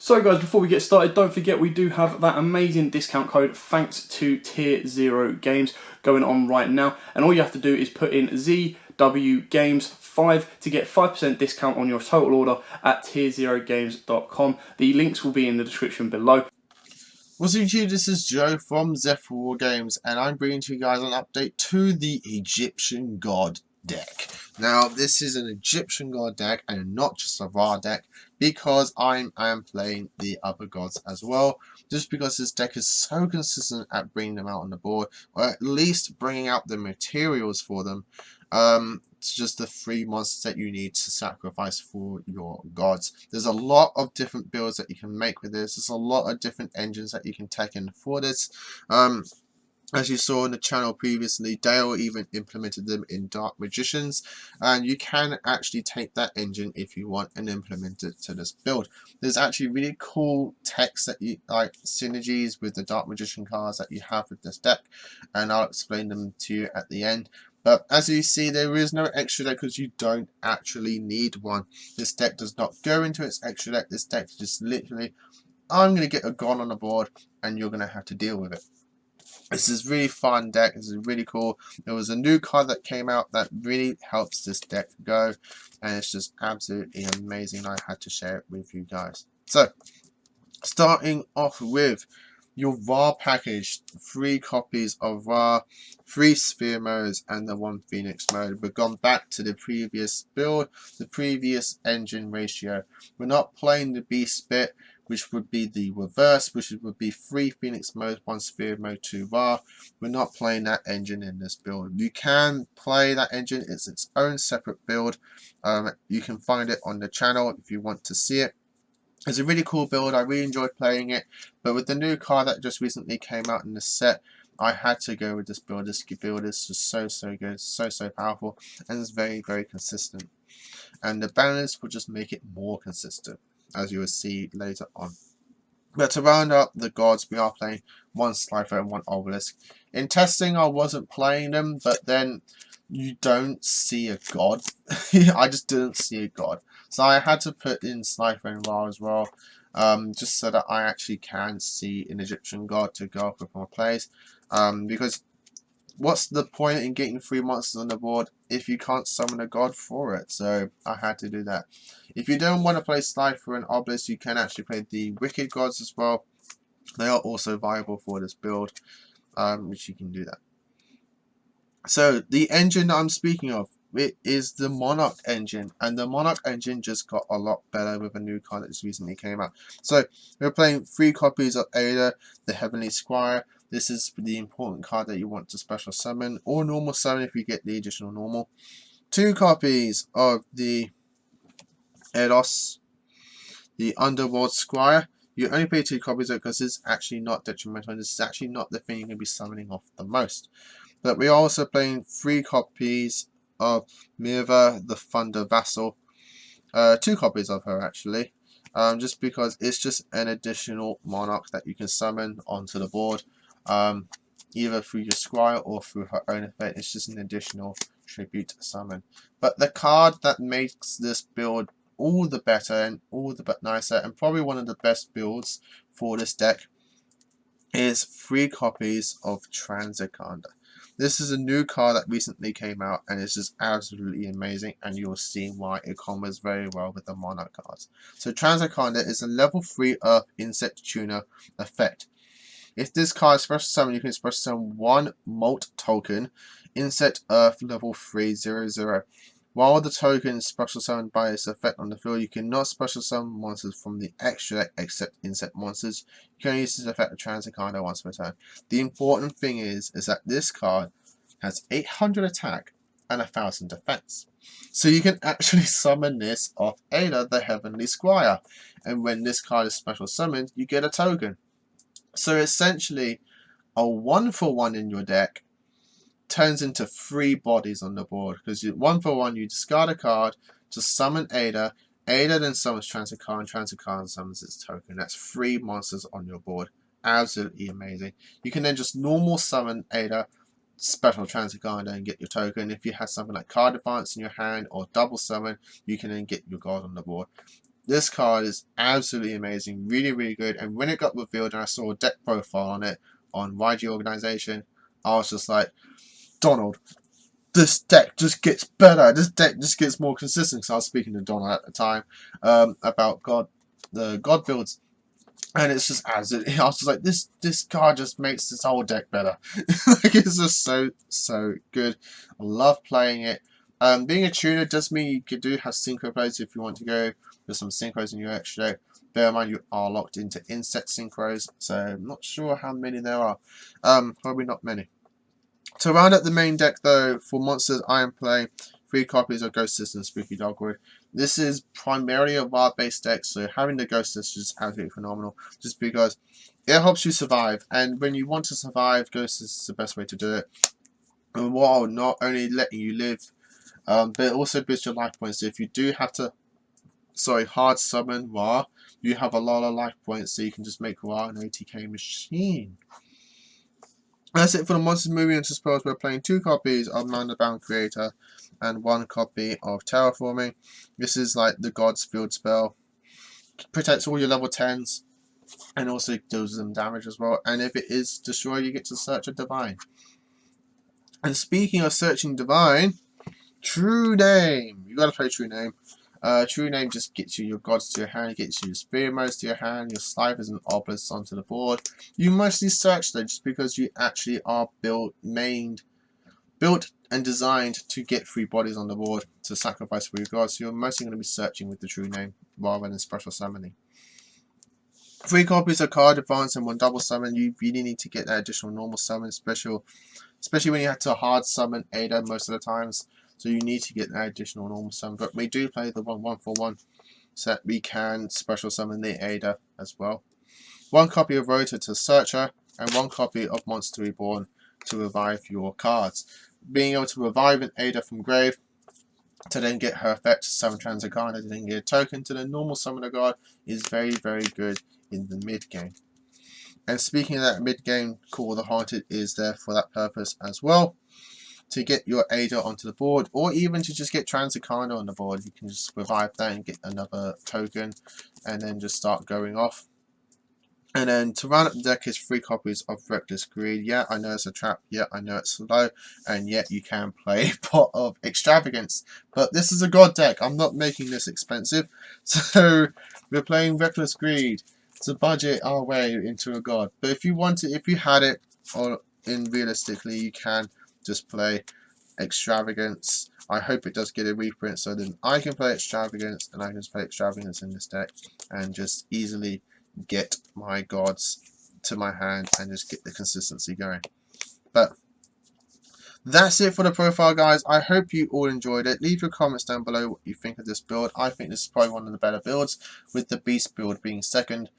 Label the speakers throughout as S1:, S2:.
S1: So guys, before we get started, don't forget we do have that amazing discount code thanks to Tier 0 Games going on right now. And all you have to do is put in ZW Games 5 to get 5% discount on your total order at tier0games.com. The links will be in the description below.
S2: What's up YouTube, this is Joe from Zephyr Games, and I'm bringing to you guys an update to the Egyptian God deck. Now, this is an Egyptian God deck and not just a Ra deck, because I am playing the other gods as well, just because this deck is so consistent at bringing them out on the board, or at least bringing out the materials for them. It's just the 3 monsters that you need to sacrifice for your gods. There's a lot of different builds that you can make with this. There's a lot of different engines that you can take in for this. As you saw on the channel previously, Dale even implemented them in Dark Magicians, and you can actually take that engine if you want and implement it to this build. There's actually really cool text that you like, synergies with the Dark Magician cards that you have with this deck, and I'll explain them to you at the end. But as you see, there is no extra deck because you don't actually need one. This deck does not go into its extra deck. This deck is just literally, I'm going to get a god on the board and you're going to have to deal with it. This is really fun deck. This is really cool. There was a new card that came out that really helps this deck go, and it's just absolutely amazing. I had to share it with you guys. So, starting off with your Ra package, 3 copies of Ra, 3 sphere modes, and the 1 Phoenix mode. We've gone back to the previous build, the previous engine ratio. We're not playing the Beast bit, which would be the reverse, which would be 3 Phoenix modes, 1 sphere mode, 2 Ra. We're not playing that engine in this build. You can play that engine, it's its own separate build. You can find it on the channel if you want to see it. It's a really cool build. I really enjoyed playing it, but with the new card that just recently came out in the set, I had to go with this build. This build is just so good, so powerful, and it's very consistent. And the banners will just make it more consistent, as you will see later on. But to round up the gods, we are playing 1 Slifer and 1 Obelisk. In testing, I wasn't playing them, but then you don't see a god. I just didn't see a god. So I had to put in Slifer and Ra as well, just so that I actually can see an Egyptian god to go up with my plays. Because what's the point in getting 3 monsters on the board if you can't summon a god for it? So I had to do that. If you don't want to play Slifer and Obelisk, you can actually play the Wicked Gods as well. They are also viable for this build, which you can do that. So the engine that I'm speaking of, it is the Monarch engine, and the Monarch engine just got a lot better with a new card that just recently came out. So we're playing 3 copies of Ada, the Heavenly Squire. This is the important card that you want to special summon, or normal summon if you get the additional normal. 2 copies of the Eros, the Underworld Squire. You only pay 2 copies of it because it's actually not detrimental, and this is actually not the thing you're going to be summoning off the most. But we are also playing 3 copies of Mirva, the Thunder Vassal. 2 copies of her actually, just because it's just an additional monarch that you can summon onto the board, either through your Squire or through her own effect. It's just an additional tribute summon. But the card that makes this build all the better and all the nicer, and probably one of the best builds for this deck, is 3 copies of Transikander. This is a new card that recently came out, and it's just absolutely amazing, and you'll see why it combos very well with the Monarch cards. So Transikander is a level 3 Earth Insect Tuner effect. If this card is special summon, you can special summon 1 Molt token, Insect Earth level 3/0/0. While the token is special summoned by its effect on the field, you cannot special summon monsters from the extra deck except insect monsters. You can only use this effect of Transikander once per turn. The important thing is that this card has 800 attack and 1000 defense. So you can actually summon this off Ada, the Heavenly Squire. And when this card is special summoned, you get a token. So essentially, a 1-for-1 in your deck turns into 3 bodies on the board, because 1-for-1 you discard a card to summon Ada, Ada then summons Transikander, and Transikander summons its token. That's 3 monsters on your board. Absolutely amazing. You can then just normal summon Ada, special Transikander, and get your token. If you have something like Card Advance in your hand or double summon, you can then get your god on the board. This card is absolutely amazing, really, really good. And when it got revealed and I saw a deck profile on it on YG Organization, I was just like, Donald, this deck just gets better. This deck just gets more consistent. Because I was speaking to Donald at the time about the God builds. And it's just absolutely, I was just like, this card just makes this whole deck better. Like, it's just so good. I love playing it. Being a tuner does mean you do have synchro plays if you want to go with some synchros in your extra deck. Bear in mind you are locked into insect synchros, so I'm not sure how many there are. Probably not many. To round up the main deck though, for monsters I am playing 3 copies of Ghost Sister and Spooky Dogwood. This is primarily a wild based deck, so having the Ghost Sister is absolutely phenomenal, just because it helps you survive, and when you want to survive, Ghost Sister is the best way to do it. And while not only letting you live, but it also boosts your life points. So if you do have to, hard summon Ra, you have a lot of life points, so you can just make Ra an OTK machine. That's it for the Monsters Movie into Spells. We're playing 2 copies of Mind the Bound Creator and 1 copy of Terraforming. This is like the God's Field spell. Protects all your level 10s and also deals them damage as well. And if it is destroyed, you get to search a Divine. And speaking of searching Divine, True Name. You gotta play True Name. True Name just gets you your gods to your hand, gets you your spirit modes to your hand, your snipers and obelisks onto the board. You mostly search though, just because you actually are built and designed to get 3 bodies on the board to sacrifice for your gods. So you're mostly going to be searching with the True Name rather than special summoning. 3 copies of card advance and 1 double summon. You really need to get that additional normal summon, especially when you have to hard summon Ada most of the times. So you need to get that additional normal summon. But we do play the 1-1-for-1 so that we can special summon the Ada as well. 1 copy of Rota to Searcher and 1 copy of Monster Reborn to revive your cards. Being able to revive an Ada from grave to then get her effect to summon Transarcana and then get a token to the normal summoner guard is very, very good in the mid game. And speaking of that mid game, Call of the Haunted is there for that purpose as well. To get your Ada onto the board, or even to just get Transarcana on the board, you can just revive that and get another token and then just start going off. And then to round up the deck is 3 copies of Reckless Greed. Yeah, I know it's a trap. Yeah, I know it's slow. And yet you can play Pot of Extravagance. But this is a god deck. I'm not making this expensive. So we're playing Reckless Greed to budget our way into a god. But if you want it, if you had it, or realistically, you can just play Extravagance. I hope it does get a reprint so then I can play Extravagance and I can just play Extravagance in this deck and just easily get my gods to my hand and just get the consistency going. But that's it for the profile, guys. I hope you all enjoyed it. Leave your comments down below what you think of this build. I think this is probably one of the better builds, with the beast build being second.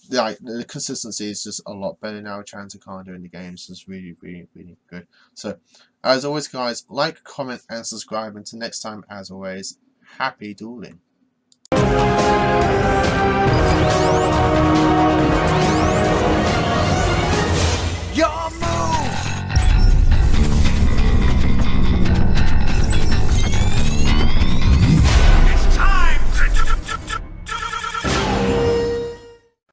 S2: The consistency is just a lot better now. Transarcana in the games is really, really, really good. So, as always, guys, like, comment, and subscribe. Until next time, as always, happy dueling.